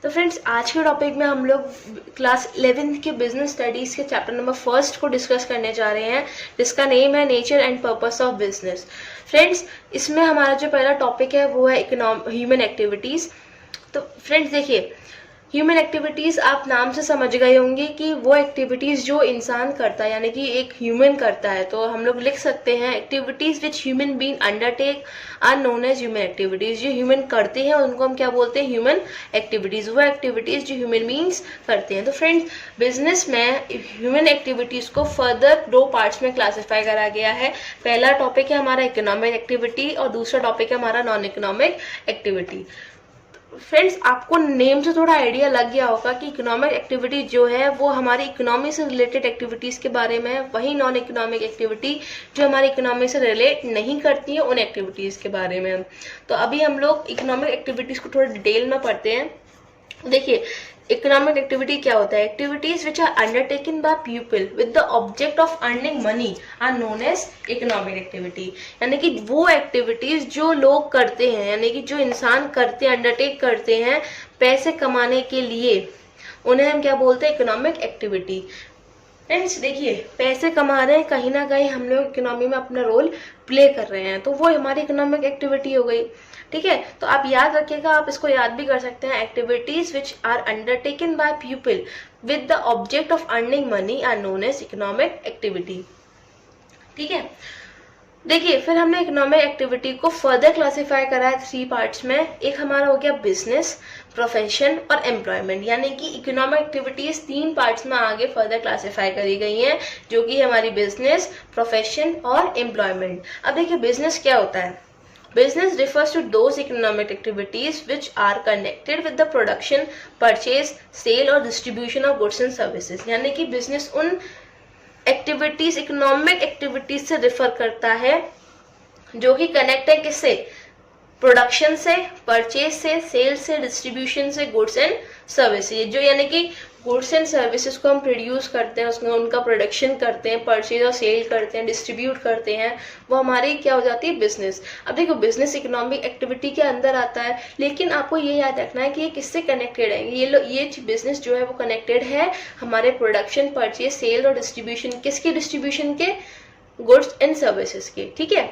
तो फ्रेंड्स, आज के टॉपिक में हम लोग क्लास 11th के बिजनेस स्टडीज़ के चैप्टर नंबर 1 को डिस्कस करने जा रहे हैं, जिसका नेम है nature and purpose of business. Friends, इसमें हमारा जो पहला टॉपिक है वो है ह्यूमन एक्टिविटीज़। तो फ्रेंड्स देखिए, ह्यूमन एक्टिविटीज़ आप नाम से समझ गए होंगे कि वो एक्टिविटीज़ जो इंसान करता है, यानी कि एक ह्यूमन करता है। तो हम लोग लिख सकते हैं activities which human being undertake are known as human activities. जो ह्यूमन करते हैं उनको हम क्या बोलते हैं? Human activities. वो एक्टिविटीज़ जो ह्यूमन बीइंग्स करते हैं। तो फ्रेंड्स, बिजनेस में ह्यूमन एक्टिविटीज़ को फर्दर 2 पार्ट्स में क्लासीफाई करा गया है। पहला टॉपिक है हमारा इकोनॉमिक एक्टिविटी और दूसरा टॉपिक है हमारा नॉन इकोनॉमिक एक्टिविटी। फ्रेंड्स, आपको नेम से थोड़ा आइडिया लग गया होगा कि इकोनॉमिक एक्टिविटी जो है वो हमारी इकोनॉमी से रिलेटेड एक्टिविटीज़ के बारे में है, वही नॉन इकोनॉमिक एक्टिविटी जो हमारी इकोनॉमी से रिलेट नहीं करती है उन एक्टिविटीज़ के बारे में। तो अभी हम लोग इकोनॉमिक एक्टिविटीज़ को थोड़ा डिटेल में पढ़ते हैं। देखिए, इकोनॉमिक एक्टिविटी क्या होता है? Activities which are undertaken by people with the object of earning money are known as economic activity. यानी कि वो एक्टिविटीज जो लोग करते हैं, यानी कि जो इंसान करते हैं, अंडरटेक करते हैं पैसे कमाने के लिए, उन्हें हम क्या बोलते हैं? Economic activity. फ्रेंड्स देखिए, पैसे कमा रहे हैं, कहीं ना कहीं हम लोग इकोनॉमी में अपना रोल प्ले कर रहे हैं, तो वो हमारी इकोनॉमिक एक्टिविटी हो गई। ठीक है, तो आप याद रखिएगा, आप इसको याद भी कर सकते हैं। Activities which are undertaken by people with the object of earning money are known as economic activity. ठीक है, देखिए फिर हमने इकोनॉमिक एक्टिविटी को फर्दर क्लासीफाई करा है 3 पार्ट्स में। एक हमारा हो गया बिजनेस, प्रोफेशन और एम्प्लॉयमेंट। यानी कि इकोनॉमिक एक्टिविटीज 3 पार्ट्स में आगे फर्दर क्लासीफाई करी गई हैं, जो कि हमारी बिजनेस, प्रोफेशन और एम्प्लॉयमेंट। अब देखिए, बिजनेस क्या होता है? Business refers to those economic activities which are connected with the production, purchase, sale और distribution of goods and services। यानी कि business उन एक्टिविटीज, इकोनॉमिक एक्टिविटीज से रेफर करता है जो कि कनेक्ट है किससे? प्रोडक्शन से, परचेज से, सेल से, डिस्ट्रीब्यूशन से, गुड्स एंड सर्विसेज। जो यानी कि गुड्स एंड सर्विसेज को हम प्रोड्यूस करते हैं, उसमें उनका प्रोडक्शन करते हैं, परचेज और सेल करते हैं, डिस्ट्रीब्यूट करते हैं, वो हमारी क्या हो जाती है? बिजनेस। अब देखो, बिजनेस इकोनॉमिक एक्टिविटी के अंदर आता है, लेकिन आपको ये याद रखना है कि ये किससे कनेक्टेड है। ये बिजनेस जो है वो कनेक्टेड है हमारे प्रोडक्शन, परचेज, सेल और डिस्ट्रीब्यूशन। किसके डिस्ट्रीब्यूशन के? गुड्स एंड सर्विसेज के। ठीक है,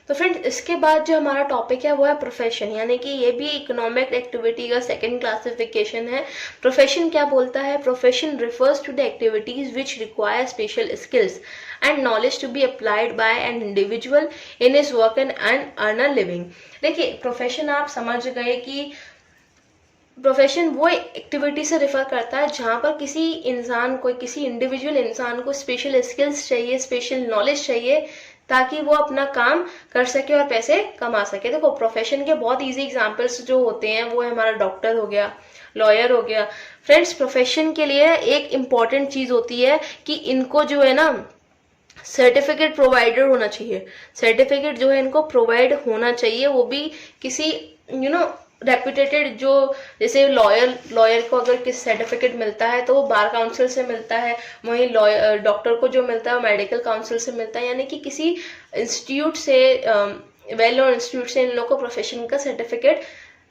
तो फ्रेंड्स इसके बाद जो हमारा टॉपिक है वो है प्रोफेशन। यानी कि ये भी इकोनॉमिक एक्टिविटी का सेकंड क्लासिफिकेशन है। प्रोफेशन क्या बोलता है? Profession refers to the activities which require special skills and knowledge to be applied by an individual in his work and earn a living. देखिए, प्रोफेशन आप समझ गए कि प्रोफेशन वो एक्टिविटी से रेफर करता है जहाँ पर किसी इंसान को, किसी इंडिविजुअल इंसान को स्पेशल स्किल्स चाहिए, स्पेशल नॉलेज चाहिए, ताकि वो अपना काम कर सके और पैसे कमा सके। देखो, प्रोफेशन के बहुत इजी एग्जांपल्स जो होते हैं वो है हमारा डॉक्टर हो गया, लॉयर हो गया। फ्रेंड्स, प्रोफेशन के लिए एक इम्पॉर्टेंट चीज होती है कि इनको जो है ना, सर्टिफिकेट प्रोवाइडर होना चाहिए। सर्टिफिकेट जो है इनको प्रोवाइड होना चाहिए, वो भी किसी रेप्यूटेटेड, जो जैसे लॉयर को अगर किसी सर्टिफिकेट मिलता है तो वो बार काउंसिल से मिलता है, वहीं डॉक्टर को जो मिलता है वो मेडिकल काउंसिल से मिलता है। यानी कि किसी इंस्टीट्यूट से, वेल नोन इंस्टीट्यूट से इन लोगों को प्रोफेशन का सर्टिफिकेट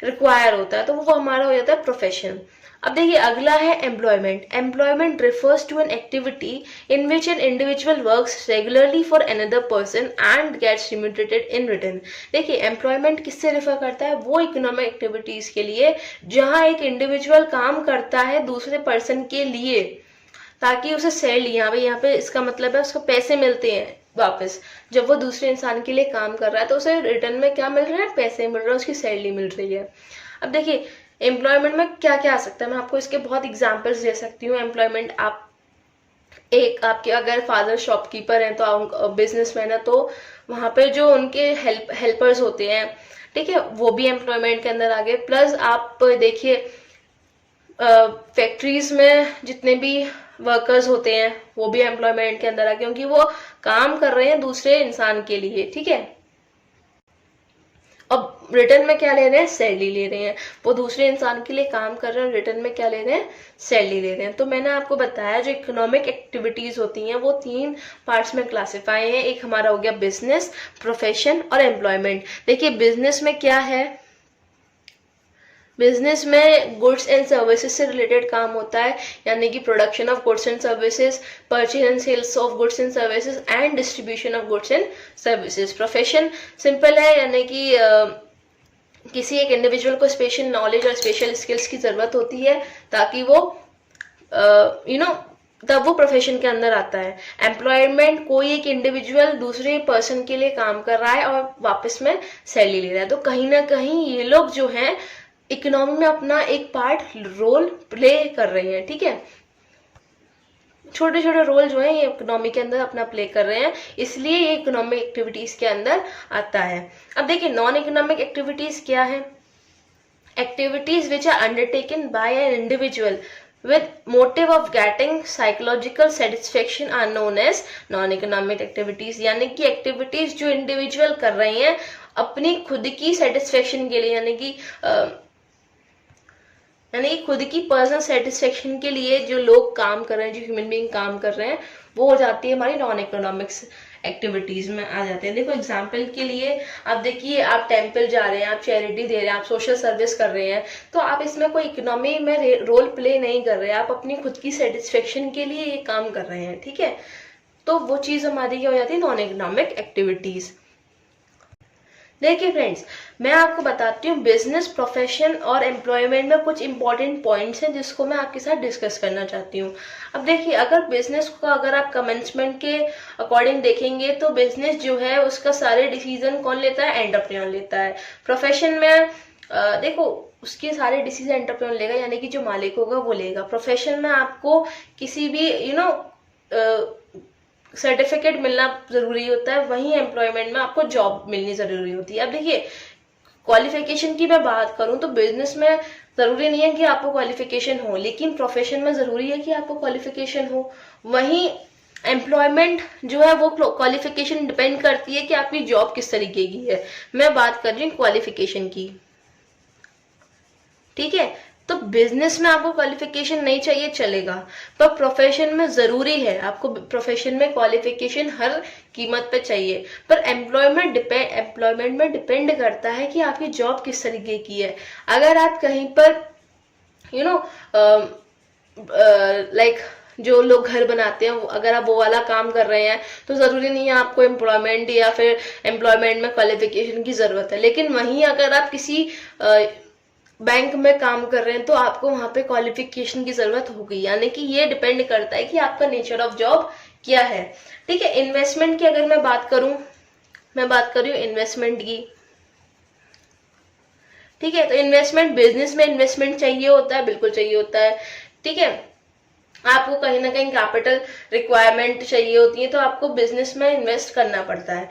रिक्वायर होता है, तो वो हमारा हो जाता है प्रोफेशन। अब देखिए, अगला है employment. Employment refers to an activity in which an individual works regularly for another person and gets remunerated in return. देखिए, एम्प्लॉयमेंट किससे रेफर करता है? वो इकोनॉमिक एक्टिविटीज के लिए जहां एक इंडिविजुअल काम करता है दूसरे पर्सन के लिए, ताकि उसे सैलरी, यहाँ पे इसका मतलब है उसको पैसे मिलते हैं वापस। जब वो दूसरे इंसान के लिए काम कर रहा है तो उसे रिटर्न में क्या मिल रहा है? पैसे मिल रहा है, उसकी सैलरी मिल रही है। अब देखिए, एम्प्लॉयमेंट में क्या क्या आ सकता है, मैं आपको इसके बहुत एग्जांपल्स दे सकती हूँ। एम्प्लॉयमेंट एक आपके अगर फादर शॉपकीपर हैं तो बिजनेसमैन है, तो वहाँ पे जो उनके हेल्पर्स होते हैं, ठीक है, वो भी एम्प्लॉयमेंट के अंदर आ गए। प्लस आप देखिए, फैक्ट्रीज में जितने भी वर्कर्स होते हैं वो भी एम्प्लॉयमेंट के अंदर आ गए, क्योंकि वो काम कर रहे हैं दूसरे इंसान के लिए। ठीक है, अब रिटर्न में क्या ले रहे हैं? सैलरी ले रहे हैं। वो दूसरे इंसान के लिए काम कर रहे हैं, रिटर्न में क्या ले रहे हैं? सैलरी ले रहे हैं। तो मैंने आपको बताया जो इकोनॉमिक एक्टिविटीज होती हैं वो 3 पार्ट्स में क्लासिफाई हैं। एक हमारा हो गया बिजनेस, प्रोफेशन और एम्प्लॉयमेंट। देखिए, बिजनेस में क्या है? बिजनेस में गुड्स एंड सर्विसेज से रिलेटेड काम होता है, यानी कि production of goods and services, purchase and sales of goods and services and distribution of goods and services. Profession simple है, यानी कि किसी एक इंडिविजुअल को स्पेशल नॉलेज और स्पेशल स्किल्स की जरूरत होती है ताकि वो तब वो प्रोफेशन के अंदर आता है। एम्प्लॉयमेंट, कोई एक इंडिविजुअल दूसरे पर्सन के लिए काम कर रहा है और वापस में सैलरी ले रहा है, तो कहीं ना कहीं ये लोग जो हैं इकोनॉमी में अपना एक पार्ट रोल प्ले कर रहे हैं। ठीक है, छोटे छोटे रोल जो है ये इकोनॉमी के अंदर अपना प्ले कर रहे हैं, इसलिए ये इकोनॉमिक एक्टिविटीज के अंदर आता है। अब देखिए नॉन इकोनॉमिक एक्टिविटीज क्या है। Activities which are undertaken by an individual with motive of getting psychological satisfaction are known as non-economic activities। यानी कि एक्टिविटीज जो इंडिविजुअल कर रहे हैं अपनी खुद की सेटिस्फेक्शन के लिए, यानी कि खुद की पर्सनल सेटिस्फेक्शन के लिए जो लोग काम कर रहे हैं, जो ह्यूमन बीइंग काम कर रहे हैं, वो हो जाती है हमारी नॉन इकोनॉमिक्स एक्टिविटीज में आ जाते हैं। देखो एग्जाम्पल के लिए आप देखिए, आप टेम्पल जा रहे हैं, आप चैरिटी दे रहे हैं, आप सोशल सर्विस कर रहे हैं, तो आप इसमें कोई इकोनॉमी में रोल प्ले नहीं कर रहे हैं, आप अपनी खुद की सेटिस्फेक्शन के लिए ये काम कर रहे हैं। ठीक है, तो वो चीज हमारी क्या हो जाती है, नॉन इकोनॉमिक एक्टिविटीज। देखिए फ्रेंड्स, मैं आपको बताती हूँ बिजनेस, प्रोफेशन और एम्प्लॉयमेंट में कुछ इंपॉर्टेंट पॉइंट्स हैं जिसको मैं आपके साथ डिस्कस करना चाहती हूँ। अब देखिए, अगर बिजनेस को अगर आप कमेंसमेंट के अकॉर्डिंग देखेंगे तो बिजनेस जो है उसका सारे डिसीजन कौन लेता है, एंटरप्रेन्योर लेता है। प्रोफेशन में देखो उसके सारे डिसीजन एंटरप्रेन्योर लेगा, यानी कि जो मालिक होगा वो लेगा। प्रोफेशन में आपको किसी भी सर्टिफिकेट मिलना जरूरी होता है, वहीं एम्प्लॉयमेंट में आपको जॉब मिलनी जरूरी होती है। अब देखिए क्वालिफिकेशन की मैं बात करूं तो बिजनेस में जरूरी नहीं है कि आपको क्वालिफिकेशन हो, लेकिन प्रोफेशन में जरूरी है कि आपको क्वालिफिकेशन हो। वहीं एम्प्लॉयमेंट जो है वो क्वालिफिकेशन डिपेंड करती है कि आपकी जॉब किस तरीके की है। मैं बात कर रही हूँ क्वालिफिकेशन की। ठीक है, तो बिजनेस में आपको क्वालिफिकेशन नहीं चाहिए चलेगा, पर प्रोफेशन में जरूरी है, आपको प्रोफेशन में क्वालिफिकेशन हर कीमत पे चाहिए। पर एम्प्लॉयमेंट में डिपेंड करता है कि आपकी जॉब किस तरीके की है। अगर आप कहीं पर लाइक जो लोग घर बनाते हैं, अगर आप वो वाला काम कर रहे हैं तो जरूरी नहीं है आपको एम्प्लॉयमेंट या फिर एम्प्लॉयमेंट में क्वालिफिकेशन की जरूरत है। लेकिन वहीं अगर आप किसी बैंक में काम कर रहे हैं तो आपको वहां पे क्वालिफिकेशन की जरूरत होगी, यानी कि ये डिपेंड करता है कि आपका नेचर ऑफ जॉब क्या है। ठीक है, इन्वेस्टमेंट की अगर मैं बात कर रही हूँ इन्वेस्टमेंट की। ठीक है, तो इन्वेस्टमेंट, बिजनेस में इन्वेस्टमेंट चाहिए होता है, बिल्कुल चाहिए होता है। ठीक है, आपको कहीं ना कहीं कैपिटल रिक्वायरमेंट चाहिए होती है, तो आपको बिजनेस में इन्वेस्ट करना पड़ता है।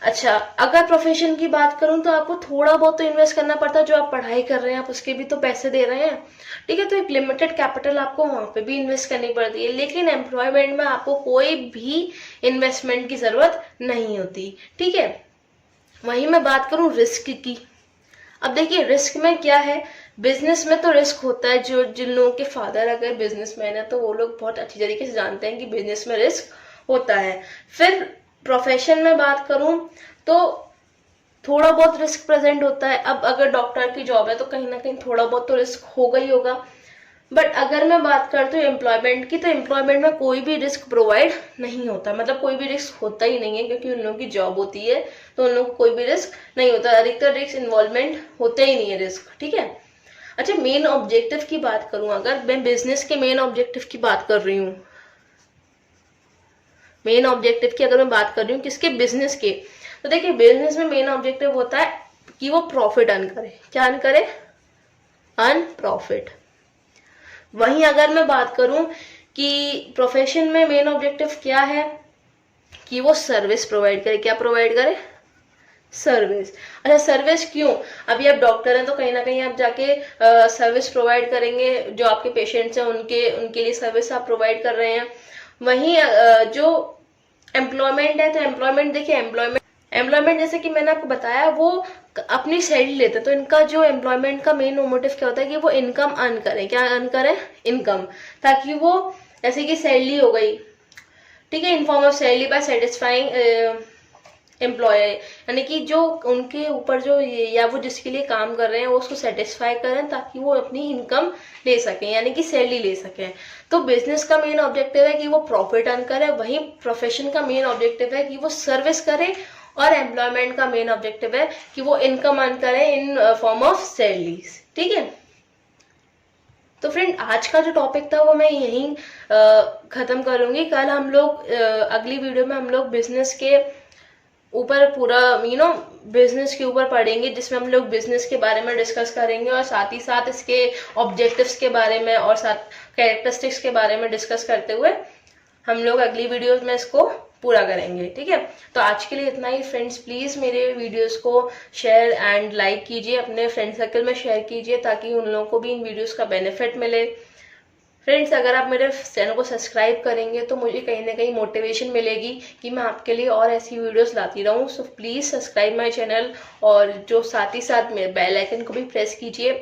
अच्छा, अगर प्रोफेशन की बात करूं तो आपको थोड़ा बहुत तो इन्वेस्ट करना पड़ता है, जो आप पढ़ाई कर रहे हैं आप उसके भी तो पैसे दे रहे हैं। ठीक है, तो एक लिमिटेड कैपिटल आपको वहां पे भी इन्वेस्ट करनी पड़ती है। लेकिन एम्प्लॉयमेंट में आपको कोई भी इन्वेस्टमेंट की जरूरत नहीं होती। ठीक है, वहीं मैं बात करूं रिस्क की। अब देखिए रिस्क में क्या है, बिजनेस में तो रिस्क होता है, जो जिन लोगों के फादर अगर बिजनेसमैन है तो वो लोग बहुत अच्छी तरीके से जानते हैं कि बिजनेस में रिस्क होता है। फिर प्रोफेशन में बात करूं तो थोड़ा बहुत रिस्क प्रेजेंट होता है। अब अगर डॉक्टर की जॉब है तो कहीं ना कहीं थोड़ा बहुत तो रिस्क होगा ही होगा। बट अगर मैं बात करती हूँ एम्प्लॉयमेंट की, तो एम्प्लॉयमेंट में कोई भी रिस्क प्रोवाइड नहीं होता, मतलब कोई भी रिस्क होता ही नहीं है, क्योंकि उन लोगों की जॉब होती है तो उन लोगों को कोई भी रिस्क नहीं होता। अधिकतर रिस्क इन्वॉल्वमेंट होते ही नहीं है रिस्क। ठीक है, अच्छा मेन ऑब्जेक्टिव की बात करूं, अगर मैं बिजनेस के मेन ऑब्जेक्टिव की बात कर रही हूँ, मेन ऑब्जेक्टिव की अगर मैं बात कर रही हूँ किसके, बिजनेस के, तो देखिए बिजनेस में मेन ऑब्जेक्टिव होता है कि वो प्रॉफिट अर्न करे। क्या अर्न करे, अर्न प्रॉफिट। वहीं अगर मैं बात करूं कि प्रोफेशन में मेन ऑब्जेक्टिव क्या है, कि वो सर्विस प्रोवाइड करे। क्या प्रोवाइड करे, सर्विस। अच्छा सर्विस क्यों, अभी आप डॉक्टर हैं तो कहीं ना कहीं आप जाके सर्विस प्रोवाइड करेंगे, जो आपके पेशेंट्स हैं उनके लिए सर्विस आप प्रोवाइड कर रहे हैं। वहीं जो एम्प्लॉयमेंट है, तो एम्प्लॉयमेंट देखिए, एम्प्लॉयमेंट जैसे कि मैंने आपको बताया वो अपनी सैलरी लेते हैं, तो इनका जो एम्प्लॉयमेंट का मेन मोटिव क्या होता है कि वो इनकम अर्न करें। क्या अर्न करें, इनकम, ताकि वो जैसे कि सैलरी हो गई, ठीक है, in form of salary by satisfying employ, यानी कि जो उनके ऊपर जो या वो जिसके लिए काम कर रहे हैं वो उसको सेटिस्फाई करें ताकि वो अपनी इनकम ले सकें, यानी कि सैलरी ले सकें। तो बिजनेस का मेन ऑब्जेक्टिव है कि वो प्रॉफिट अर्न करे, वहीं प्रोफेशन का मेन ऑब्जेक्टिव है कि वो सर्विस करे, और एम्प्लॉयमेंट का मेन ऑब्जेक्टिव है कि वो इनकम अर्न करें इन फॉर्म ऑफ सैलरीज। ठीक है, तो फ्रेंड आज का जो टॉपिक था वो मैं यहीं खत्म करूंगी। कल हम लोग अगली वीडियो में हम लोग बिजनेस के ऊपर पूरा बिजनेस के ऊपर पढ़ेंगे, जिसमें हम लोग बिजनेस के बारे में डिस्कस करेंगे और साथ ही साथ इसके ऑब्जेक्टिव्स के बारे में और साथ कैरेक्टरिस्टिक्स के बारे में डिस्कस करते हुए हम लोग अगली वीडियो में इसको पूरा करेंगे। ठीक है, तो आज के लिए इतना ही फ्रेंड्स। प्लीज मेरे वीडियोस को शेयर एंड लाइक कीजिए, अपने फ्रेंड सर्कल में शेयर कीजिए ताकि उन लोगों को भी इन वीडियोस का बेनिफिट मिले। फ्रेंड्स, अगर आप मेरे चैनल को सब्सक्राइब करेंगे तो मुझे कहीं ना कहीं मोटिवेशन मिलेगी कि मैं आपके लिए और ऐसी वीडियोस लाती रहूं। So please subscribe my channel, और जो साथ ही साथ मेरे बेल आइकन को भी प्रेस कीजिए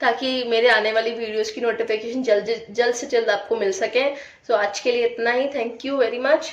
ताकि मेरे आने वाली वीडियोस की नोटिफिकेशन जल्द से जल्द आपको मिल सके। सो आज के लिए इतना ही। Thank you very much.